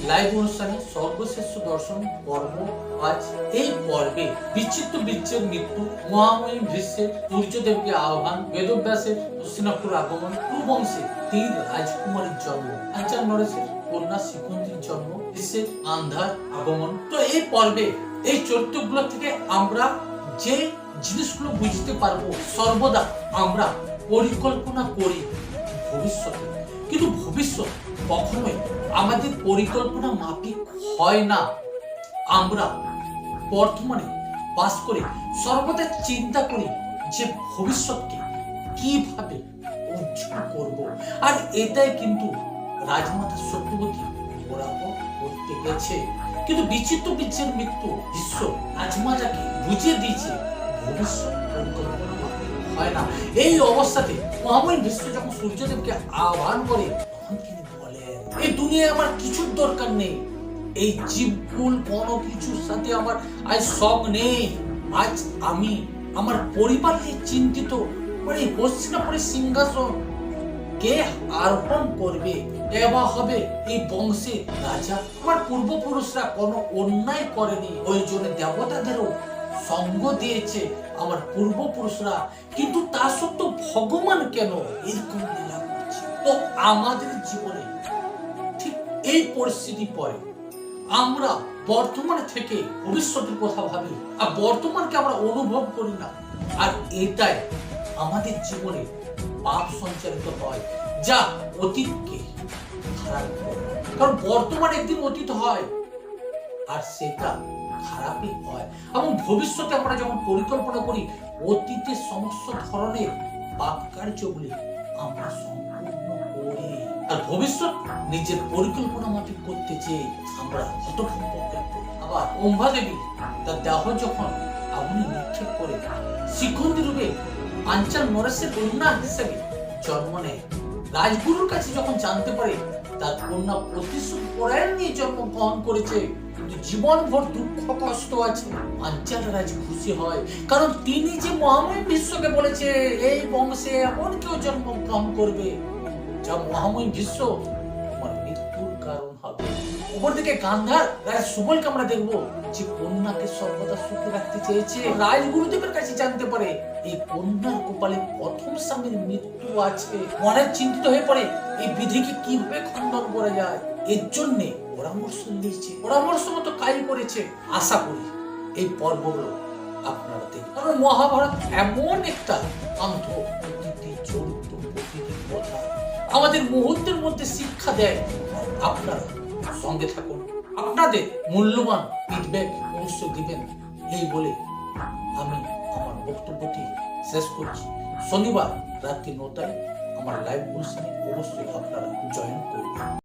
Live অনুষ্ঠানে সর্বশ্রেষ্ঠ দর্শন পর্ব। আজ এই পর্বে বিচিত্র বীর্যের মৃত্যু, মহামহিম ভীষ্মের সূর্যদেবকে আহ্বান, বেদব্যাসের হস্তিনাপুর আগমন, কুরুবংশে 3 রাজকুমারীর জন্ম, পাঞ্চাল নরেশের কন্যা শিখন্ডির জন্ম, ভীষ্মের আন্ধার আগমন। তো এই পর্বে এই চরিত্রগুলো থেকে আমরা যে জিনিসগুলো বুঝতে পারবো, সর্বদা আমরা পরিকল্পনা করি ভবিষ্যতে, কিন্তু ভবিষ্যৎ কখনোই আমাদের পরিকল্পনা মাফিক হয় না। আমরা বর্তমানে বাস করে সর্বদা চিন্তা করি যে ভবিষ্যৎকে কিভাবে উজ্জ্বল করব, আর এটাই কিন্তু রাজমাতা সত্যবতী বরাবর করতে গেছে। কিন্তু বিচিত্র বীর্যের মৃত্যু বিশ্ব রাজমাতাকে বুঝিয়ে দিয়েছে ভবিষ্যৎ পরিকল্পনা মাফিক হয় না। এই অবস্থাতে মহামহিম ভীষ্ম যখন সূর্যদেবকে আহ্বান করে, তখন তিনি বলেন, এই দুনিয়ায় আমার কিছুর দরকার নেই, এই জীবকুল কোনো কিছুর সাথে আমার আজ শখ নেই। আজ আমি আমার পরিবার নিয়ে চিন্তিত, মানে হস্তিনাপুরে সিংহাসন কে আরোহণ করবে, এবার হবে এই বংশের রাজা। আমার পূর্বপুরুষরা কোনো অন্যায় করেনি, ওই জন্য দেবতাদেরও সঙ্গ দিয়েছে আমার পূর্বপুরুষরা, কিন্তু তা সত্ত্বেও ভগবান কেন এরকম লীলা করছে? তো আমাদের জীবনে ঠিক এই পরিস্থিতি পরে আমরা বর্তমানে থেকে ভবিষ্যতের কথা ভাবি, আর বর্তমানকে আমরা অনুভব করি না, আর এটাই আমাদের জীবনে পাপ সঞ্চারিত হয়, যা অতীতকে খারাপ করে। কারণ বর্তমান একদিন অতীত হয়, আর সেটা খারাপই হয়। এবং ভবিষ্যতে আমরা যখন পরিকল্পনা করি, অতীতের সমস্ত ধরনের পাপ কার্যগুলি আমরা সম্পূর্ণ করি, আর ভবিষ্যৎ নিজের পরিকল্পনা মাফিক করতে চেয়ে আমরা হতভম্ব হয়ে পড়ি। আবার অম্বা দেবী তার দেহ যখন আগুনে নিক্ষেপ করে শিখন্ডী রূপে পাঞ্চাল নরেশের কন্যা হিসেবে জন্ম নেয়, রাজগুরুর কাছে যখন জানতে পারে তার কন্যা প্রতিশোধ পরায়ণ নিয়ে জন্মগ্রহণ করেছে, কিন্তু জীবনভর দুঃখ কষ্ট আছে, পাঞ্চাল রাজ খুশি হয়, কারণ তিনি যে মহামহিম ভীষ্মকে বলেছে এই বংশে এমন কেউ জন্মগ্রহণ করবে যা মহামহিম ভীষ্ম তোমার মৃত্যুর কারণ হবে। অপরদিকে গান্ধার রাজ সুবলকে আমরা দেখবো যে কন্যাকে সর্বদা সুখে রাখতে চেয়েছে, রাজগুরুদেবের কাছে জানতে পারে এই কন্যার কপালে প্রথম স্বামীর মৃত্যু আছে। মনে চিন্তিত হয়ে পড়ে এই বিধিকে কিভাবে খণ্ডন করা যায়, এর জন্য পরামর্শ দিয়েছে, পরামর্শ মতো কাজ করেছে। আশা করি এই পর্বগুলো আপনারা দেখবেন, কারণ মহাভারত এমন একটা অন্ধ প্রতিটি চরিত্র, প্রতিটি কথা আমাদের মুহূর্তের মধ্যে শিক্ষা দেয়। আপনারা সঙ্গে থাকুন, আপনাদের মূল্যবান ফিডব্যাক অবশ্যই দিবেন। এই বলে আমি আমার বক্তব্যটি শেষ করছি। শনিবার রাত্রি 9টায় আমার লাইভ অনুষ্ঠানে অবশ্যই আপনারা জয়েন করবেন।